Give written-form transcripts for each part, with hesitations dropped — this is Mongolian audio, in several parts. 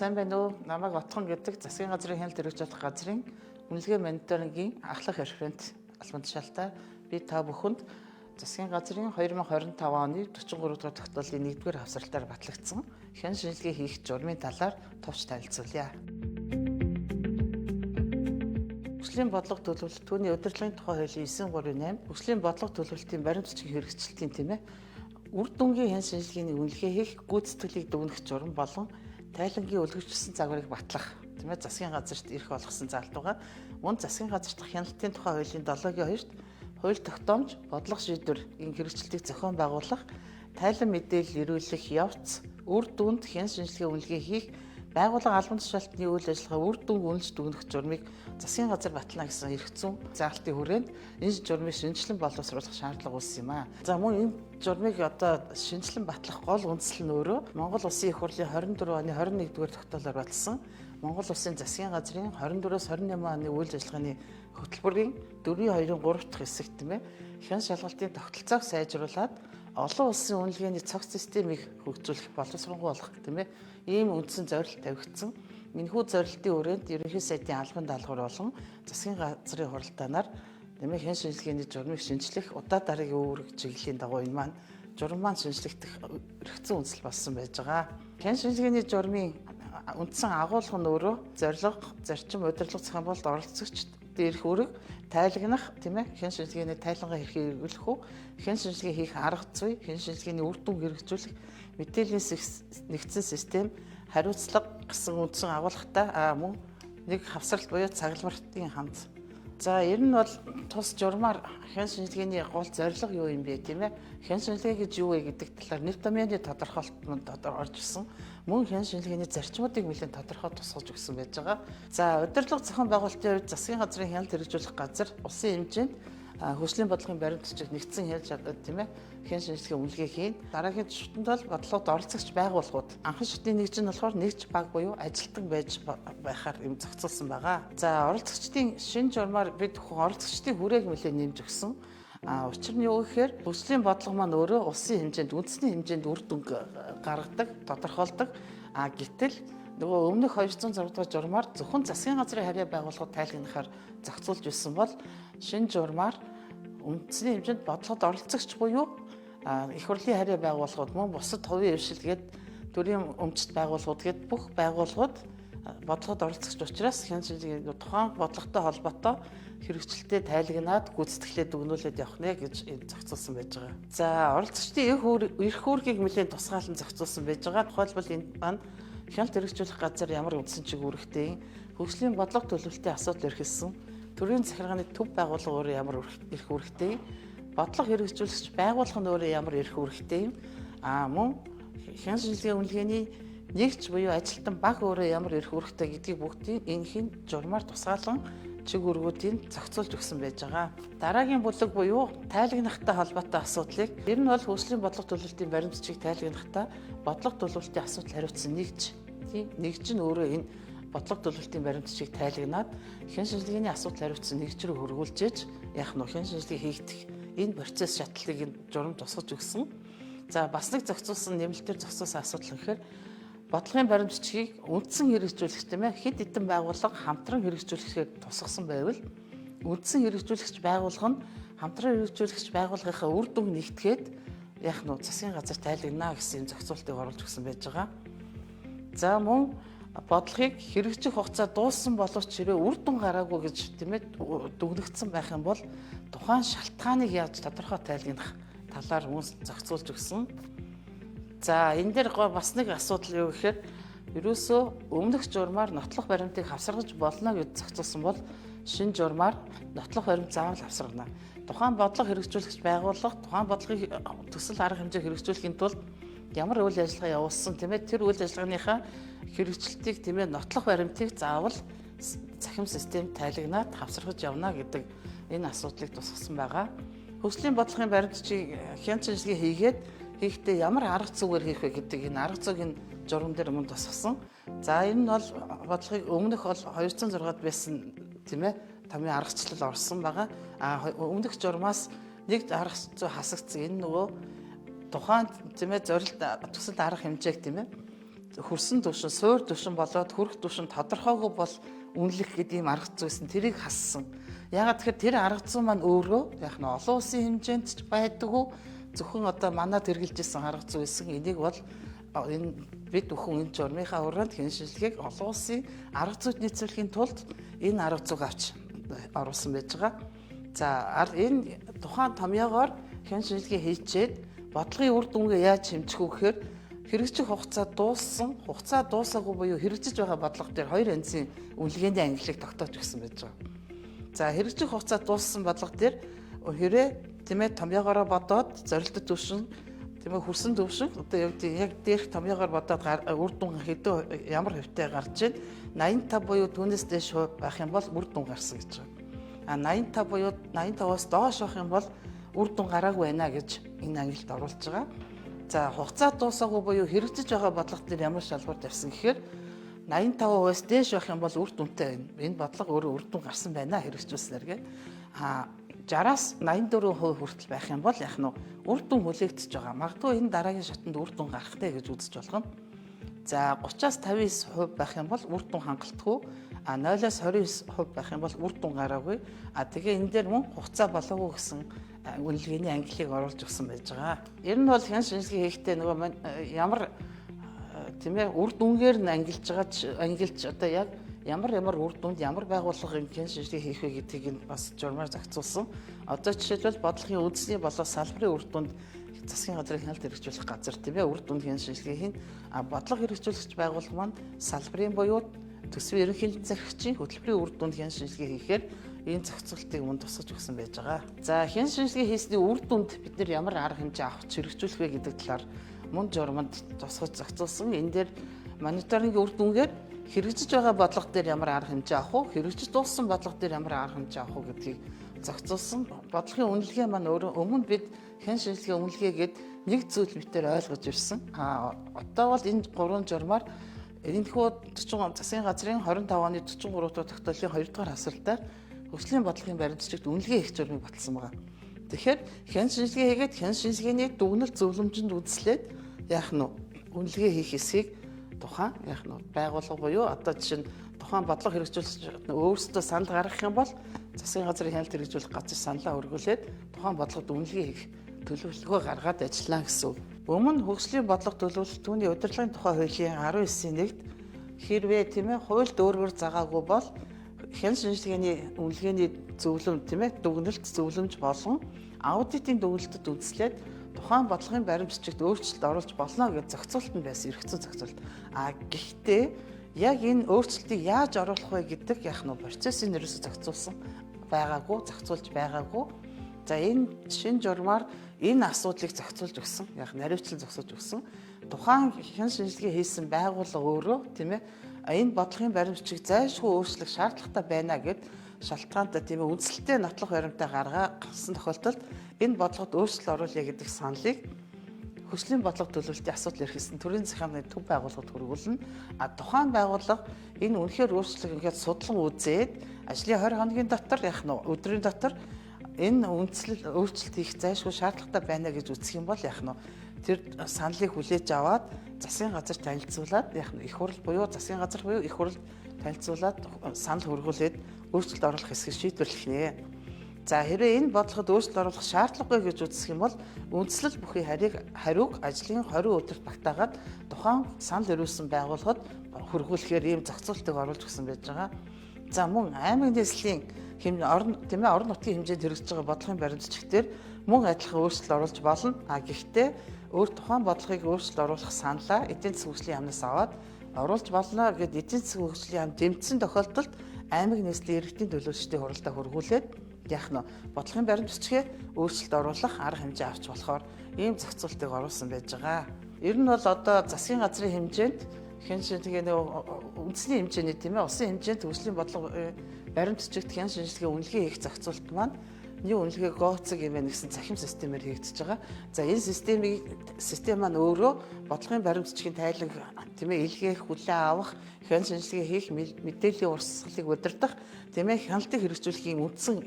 сайн байна уу? Намайг Отхон гэдэг засгийн газрын хяналт хэрэгжүүлэх газрын үнэлгээ мониторингийн ахлах референт албан тушаалтай би та бүхэнд засгийн газрын 2025 оны 43 дугаар тогтоолын 1-р хавсралтаар батлагдсан хяналт шинжилгээ хийх журмын талаар товч танилцуулъя. Хүслийн бодлого төлөвлөлт түүний удирдлагын тухай хуулийн 938 хүслийн бодлого төлөвлөлтийн баримт бичгийн хэрэгжилтийн тийм ээ үр дүнгийн хяналт шинжилгээний үнэлгээ хийх гүйцэтгэлийг дүгнэх журам болон тайлангийн үлгэрчилсэн загварыг батлах тийм ээ засгийн газарт ирэх болгосон залтууга мөн засгийн газар дахь хяналтын тухай хуулийн 7-2-т хууль тогтоомж бодлого шийдвэрийн хэрэгжилтийг зохион байгуулах тайлан мэдээлэл ирүүлэх явц үр дүнд хяналт шинжилгээ үнэлгээ хийх байгууллага албан тушаалтны үйл ажиллагаа үр дүн үнэлж дүгнэх журмыг засгийн газар батлана гэсэн эрх зүйн заалтын хүрээнд энэ журмыг шинжилэн боловсруулах шаардлага үүссэн юм аа. За мөн энэ журмыг одоо шинжилэн батлах гол үндсэл нь өөрөө Монгол Улсын их хурлын 24 оны 21-р тогтоолоор батлсан Монгол Улсын засгийн газрын 24-с 28 оны үйл ажиллагааны хөтөлбөрийн 4.2-3 дахь хэсэг тийм ээ хяналт шалгалтын тогтолцоог сайжруулад олон улсын үнэлгээний цогц системийг хөгжүүлэх боловсронгуй болох тийм ээ ийм үндсэн зорилт тавигдсан. Энэхүү зорилтын хүрээнд ерөнхий сайдын албан даалгавар болон засгийн газрын хуралдаанаар тийм ээ хяналт шинжилгээний журмыг шинжлэх удаа дараагийн үүрэг чиглэлийн дагуу энэ маань журам маань шинжлэхдэх эрхцэн үндсэл болсон байж байгаа. Хяналт шинжилгээний журмын үндсэн агуулга нь өөрөө зорилго, зарчим, удирдлага зохион байгуулалт оролцогчд дээрх үүрэг тайлагнах тийм ээ хяналт шинжилгээний тайлангаа хэрхийг эргүүлэх үү хяналт шинжилгээ хийх арга зүй хяналт шинжилгээний үр дүн хэрэгжүүлэх мэдээллийн нэгдсэн систем хариуцлага гэсэн үндсэн агуулгатай мөн нэг хавсралт буюу цагламартын хамт. За ер нь бол тус журмаар хяналт шинжилгээний гол зорилго юу юм бэ тийм ээ хяналт шинжилгээ гэж юу вэ гэдэг талаар нэр томьёоны тодорхойлолтод орж ирсэн мөн хяналт шинжилгээний зарчмуудыг нэлээд тодорхой тусгаж өгсөн байж байгаа. За удирдлага зохион байгуулалтын хувьд засгийн газрын хяналт хэрэгжүүлэх газар улсын хэмжээнд хөгжлийн бодлогын баримт бичиг нэгдсэн хяналт шалгалт тийм ээ хяналт шинжилгээ үнэлгээ хийн. Дараагийн шатнд бол бодлогод оролцогч байгууллагууд анхан шатны нэгж нь болохоор нэгж баг буюу ажилтан байж байхаар юм зохицуулсан байгаа. За оролцогчдын шинэ журмаар бид оролцогчдын хүрээг нэлээд нэмж өгсөн. Учир нь юу гэхээр хөгжлийн бодлого маань өөрөө улсын хэмжээнд үндэсний хэмжээнд үр дүн гаргадаг, тодорхойлдог. Гэтэл нөгөө өмнөх 206 дугаар журмаар зөвхөн засгийн газрын харьяа байгууллагууд тайлгнахаар зохицуулж байсан бол шинэ журмаар үндэсний хэмжээнд бодлогод оролцогч буюу их хурлын харьяа байгууллагууд мөн бусад хувийн хвшилгээд төрийн өмчт байгууллагууд гээд бүх байгууллагууд бодлогод оролцогч учраас хяналт шинжилгээний тухайн бодлоготой холбоотой хэрэгжилтэд тайлагнаад гүйцэтгэлээ дүгнүүлээд явах нэ гэж зохицуулсан байж байгаа. За оролцогчдын эрх үүргийг нэлээд тусгаалan зохицуулсан байж байгаа. Тухайлбал энэ маань хяналт хэрэгжүүлэх газар ямар үндсэн чиг үүрэгтэй хөгжлийн бодлого төлөвлөлтийн асуудал эрхэлсэн төрийн захиргааны төв байгууллага өөрөө ямар эрх үүрэгтэй бодлого хэрэгжүүлэгч байгууллага нь өөрөө ямар эрх үүрэгтэй мөн хяналт шинжилгээ үнэлгээний нэгж буюу ажилтан баг өөрөө ямар эрх үүрэгтэй гэдгийг бүгдийг энэхийн журмаар тусгаалan чиг үүргүүдийг зохицуулж өгсөн байж байгаа. Дараагийн бүлэг буюу тайлагнахтай холбоотой асуудлыг ер нь бол хөгжлийн бодлого төлөвлөлтийн баримт бичиг тайлагнахтай бодлого төлөвлөлтийн асуудал хариуцсан нэгж нэгж нь өөрөө энэ бодлого төлөвлөлтийн баримт бичиг тайлагнаад хяналт шинжилгээний асуудал хариуцсан нэгж рүү хөрвүүлж ээж яах нь хяналт шинжилгээ хийгдэх энэ процесс шатлалыг журам тусгаж өгсөн. За бас нэг зохицуулсан нэмэлтээр зохицуулсан асуудал гэхээр бодлогын баримт бичгийг үндсэн хэрэгжүүлэгч тийм ээ хэд хэдэн байгууллага хамтран хэрэгжүүлэхээр тусгасан байвал үндсэн хэрэгжүүлэгч байгууллага нь хамтран хэрэгжүүлэгч байгууллагынхаа үр дүн нэгтгээд яах нь засгийн газар тайлагнаа гэсэн зохицуултыг оруулж өгсөн байж байгаа. За мөн бодлогыг хэрэгжих хугацаа дууссан боловч хэрэг үр дүн гараагүй гэж тийм ээ дүгнэгдсэн байх юм бол тухайн шалтгааныг яаж тодорхой тайлагнах талаар мөн зохицуулж өгсөн. За энэ дээр бас нэг асуудал юу гэхээр ерөөсөө өмнөх журмаар нотлох баримтыг хавсаргаж болно гэж зохицуулсан бол шинэ журмаар нотлох баримт заавал хавсаргана. Тухайн бодлого хэрэгжүүлэгч байгууллага тухайн бодлогыг төсөл арга хэмжээ хэрэгжүүлэхийн тулд ямар үйл ажиллагаа явуулсан тийм ээ тэр үйл ажиллагааныхаа хэрэгжилтийг тийм ээ нотлох баримтыг заавал цахим систем тайлагнаад хавсаргаж явна гэдэг энэ асуудлыг тусгасан байгаа. Хөгжлийн бодлогын баримтчийг хяналт шинжилгээ хийгээд хийхдээ ямар арга зүйгээр хийх вэ гэдэг энэ арга зүйг энэ журам дээр мөн тусгасан. За энэ нь бол бодлогыг өмнөх бол 206-д байсан тийм ээ томьёо аргачлал орсон байгаа. Өмнөх журмаас нэг арга зүй хасагдсан. Энэ нөгөө тухайн тийм ээ зорилт төсөл арга хэмжээг тийм ээ хөрсөн түвшин, суур түвшин болоод хүрх түвшин тодорхойгүй бол үнэлэх гэдэг ийм арга зүйсэн тэрийг хассан. Ягаад тэгэхээр тэр арга зүй маань өөрөө яг нь олон улсын хэмжээнд ч байдаггүй зөвхөн одоо манад хэрэгжилжсэн арга зүй эсэг энийг бол энэ бид бүхэн энэ журмынхаа уранд хэн шинжилгээг олон улсын арга зүйд нийцүүлэхийн тулд энэ арга зүйг авч оруулсан байж байгаа. За энэ тухайн томьёогоор хэн шинжилгээ хийчээд бодлогын үр дүнгээ яаж хэмжих вэ гэхээр хэрэгжих хугацаа дууссан, хугацаа дуусаагүй буюу хэрэгжиж байгаа бодлого дээр хоёр янзын үнэлгээний ангиллыг тогтоож өгсөн байж байгаа. За хэрэгжих хугацаа дууссан бодлого дээр хэрэг тийм ээ томьёогоороо бодоод зорилттой түвшин тийм ээ хөрсөн түвшин одоо яг дээрх томьёогоор бодоод үр дүн хэдэн ямар хөвтэй гарч ийн 85 буюу түүнээс дээш байх юм бол үр дүн гарсан гэж байна. 85 буюу 85-аас доош байх юм бол үр дүн гараагүй байна гэж энэ ангилд оруулж байгаа. За хугацаа дуусаагүй буюу хэрэгжиж байгаа бодлого дээр ямар шалгуур тавьсан гэхээр 85%-аас дээш байх юм бол үр дүнтэй байна. Энэ бодлого өөрөө үр дүн гарсан байна хэрэгжүүлснээр гэ. 60-аас 84% хүртэл байх юм бол яг нь үр дүн хүлээгдэж байгаа. Магадгүй энэ дараагийн шатанд үр дүн гарахтай гэж үзэж болгоно. За 30-аас 59% байх юм бол үр дүн хангалтгүй. 0-аас 29% байх юм бол үр дүн гараагүй. Тэгээ энэ дээр мөн хугацаа болоогүй гэсэн үнэлгээний ангиллыг оруулж өгсөн байж байгаа. Ер нь бол хэн шинжилгээ хийхдээ нөгөө ямар тийм ээ үр дүнгээр нь ангилж одоо яг ямар үр дүнд ямар байгууллагын хэн шинжилгээ хийх вэ гэдгийг нь бас журмаар зохицуулсан. Одоо жишээлбэл бодлогын үндэсний болоо салбарын үр дүнд засгийн газрын хяналт хэрэгжүүлэх газар тийм ээ үр дүнд хэн шинжилгээ хийн. Бодлого хэрэгжүүлэгч байгууллага маань салбарын буюу төсвийн ерөнхий захирагчийн хөтөлбөрийн үр дүнд хэн шинжилгээ хийхээр энэ зохицуултыг мөн тусгаж өгсөн байж байгаа. За хэн шинжилгээ хийсний үр дүнд бид нар ямар арга хэмжээ авах хэрэгжүүлэх вэ гэдэг талаар мөн журманд тусгаж зохицуулсан. Энэ дээр мониторингийн үр дүнгээр хэрэгжиж байгаа бодлого дээр ямар арга хэмжээ авах вэ? Хэрэгжиж дууссан бодлого дээр ямар арга хэмжээ авах вэ гэдгийг зохицуулсан. Бодлогын үнэлгээ маань өмнө бид хэн шинжилгээ үнэлгээгээд нэг зүйл битээр ойлгож ирсэн. Одоо бол энэ гурван журмаар энэхүү 40 засгийн газрын 25 оны 43 дугаар тогтоолын 2 дугаар хасралтаар хөгжлийн бодлогын баримтчигт үнэлгээ хийх журмыг баталсан байна. Тэгэхээр хэн шинжилгээ хийгээд хэн шинжилгээний дүгнэлт зөвлөмжөнд үзлээд яах нь үнэлгээ хийх хэсгийг тухайн яах нь байгууллага буюу одоо жишээ нь тухайн бодлого хэрэгжүүлэгч өөрсдөө санал гаргах юм бол засгийн газрын хяналт хэрэгжүүлэх газар саналаа өргүүлээд тухайн бодлогод үнэлгээ хийх төлөвлөгөө гаргаад ажиллана гэсэн үг. Өмнө хөгжлийн бодлого төлөвлөлт түүний удирдлагын тухай хуулийн 19-ийн 1-д хэрвээ тийм ээ хуульд өөрөөр загаагүй бол хэн шинжилгээний үнэлгээний зөвлөм тийм ээ дүгнэлт зөвлөмж болгон аудитын дүгнэлтэд үндэслээд тухайн бодлогын баримтчигт өөрчлөлт оруулж болно гэж зохицуулт нь байсан эргэцэн зохицуулт. Гэхдээ яг энэ өөрчлөлтийг яаж оруулах вэ гэдэг яг нь процессын нэрээс зохицуулсан байгаагүй, зохицуулж байгаагүй. За энэ шинэ журмаар энэ асуудлыг зохицуулж өгсөн. Яг наривчлан зохицуулж өгсөн. Тухайн хэн шинжилгээ хийсэн байгууллага өөрөө тийм ээ энэ бодлогын баримтчиг зайлшгүй өөрчлөх шаардлагатай байна гэд шалтгаантай тийм ээ үндсэлтэй нотлох баримтаа гаргасан тохиолдолд энэ бодлогод өөрчлөлт оруулъя гэдэг саналыг хөгжлийн бодлого төлөвлөлтийн асуудал эрхэлсэн төрийн захиргааны төв байгууллагад хүргүүлнэ. Тухайн байгууллага энэ үнэхээр өөрчлөлт ингээд судлан үзээд ажлын 20 хоногийн дотор яг нь өдрийн дотор энэ өөрчлөлт хийх зайлшгүй шаардлагатай байна гэж үзэх юм бол яг нь тэр саналыг хүлээж аваад засгийн газар танилцуулаад яг их хурл буюу засгийн газар буюу их хурл танилцуулаад санал хөргүүлээд өөрчлөлт оруулах хэсгийг шийдвэрлэх нэ. За хэрвээ энэ бодлогод өөрчлөлт оруулах шаардлагагүй гэж үзэх юм бол үндслэл бүхий хариуг ажлын 20 өдөрт багтаагаад тухайн санал өрүүлсэн байгууллагад хөргүүлэхээр ийм зохицуултыг оруулж өгсөн байж байгаа. За мөн аймаг нийслэлийн орон нутгийн хэмжээнд хэрэгжиж байгаа бодлогын баримтчигтэр мөн адилхан өөрчлөлт оруулж болно. Гэхдээ өөр тухайн бодлогыг өөрчлөлт оруулах саналаа эдийн засгийн хөгжлийн яамнаас аваад оруулж болно гэд эдийн засгийн хөгжлийн яам дэмжсэн тохиолдолд аймаг нийслэлийн иргэдийн төлөөлөгчдийн хуралдаа хургуулээд яах нь бодлогын баримтчигээ өөрчлөлт оруулах арга хэмжээ авч болохоор ийм зохицуултыг оруулсан байж байгаа. Ер нь бол одоо засгийн газрын хэмжээнд хэн шинжилгээ үндэсний хэмжээний тийм ээ улсын хэмжээнд хөгжлийн бодлого баримтчигт хэн шинжилгээ үнэлгээ хийх зохицуулт маань Бидний үнэлгээ гоцог юм гэсэн цахим системээр хийгдэж байгаа. За энэ систем маань өөрөө бодлогын баримтчгийн тайлан тийм ээ илгээх, хүлээн авах, хяналт шинжилгээ хийх, мэдээллийн урсгалыг удирдах, тийм ээ хяналтыг хэрэгжүүлэхийн үндсэн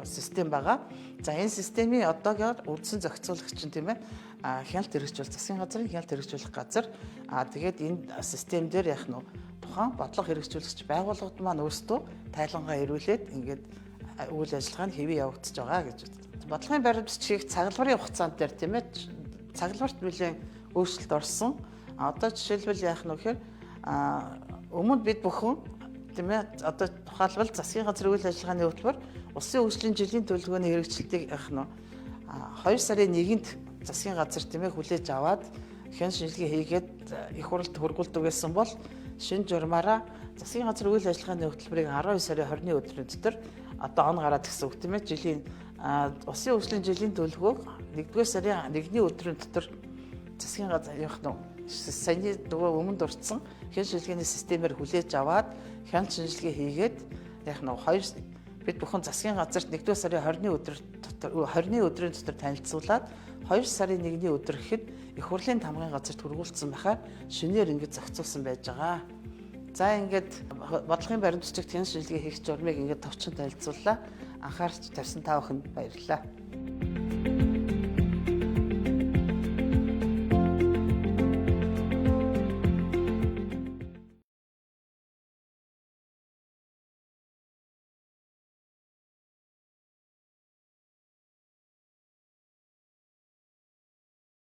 систем байгаа. За энэ системийн одоогоор үндсэн зохицуулагч нь тийм ээ хяналт хэрэгжүүл засгийн газрын хяналт хэрэгжүүлэх газар. Тэгээд энэ систем дээр яг нь тухайн бодлого хэрэгжүүлэгч байгууллагууд маань өөрсдөө тайлангаа ирүүлээд ингээд үйл ажиллагаа нь хэвээ явагдаж байгаа гэж байна. Бодлогын баримтчийг цаглбарын хугацаанд дээр тийм ээ цаглбарт нэлээд өөрчлөлт орсон. Одоо жишээлбэл яах нь вэхээр өмнө бид бүхэн тийм ээ одоо тухайлбал засгийн газрын үйл ажиллагааны хөтөлбөр улсын хөгжлийн жилийн төлөвлөгөөний хэрэгжилтийг яах нь 2 сарын 1-нд засгийн газар тийм ээ хүлээж аваад хяналт шинжилгээ хийгээд их хурлд хургуулдаг байсан бол шинэ журмаараа засгийн газрын үйл ажиллагааны хөтөлбөрийг 12 сарын 20-ны өдрийн дотор одоо он гараад гэсэн үг тийм ээ жилийн улсын хөгжлийн жилийн төлөвлөгөөг 1-р сарын 1-ний өдрийн дотор засгийн газар явах нь саяны нөгөө өмнө дурдсан хяналт шинжилгээний системээр хүлээж аваад хяналт шинжилгээ хийгээд яг нь бид бүхэн засгийн газарт 1-р сарын 20-ны өдрийн дотор танилцуулаад 2 сарын 1-ний өдөр гэхэд их хурлын тамгын газарт хургуулсан байхаар шинээр ингэж зохицуулсан байж байгаа. За ингээд бодлогын баримтчигт хяналт шинжилгээ хийх журмыг ингээд товчхон танилцууллаа. Анхаарч тавьсан та бүхэнд баярлалаа.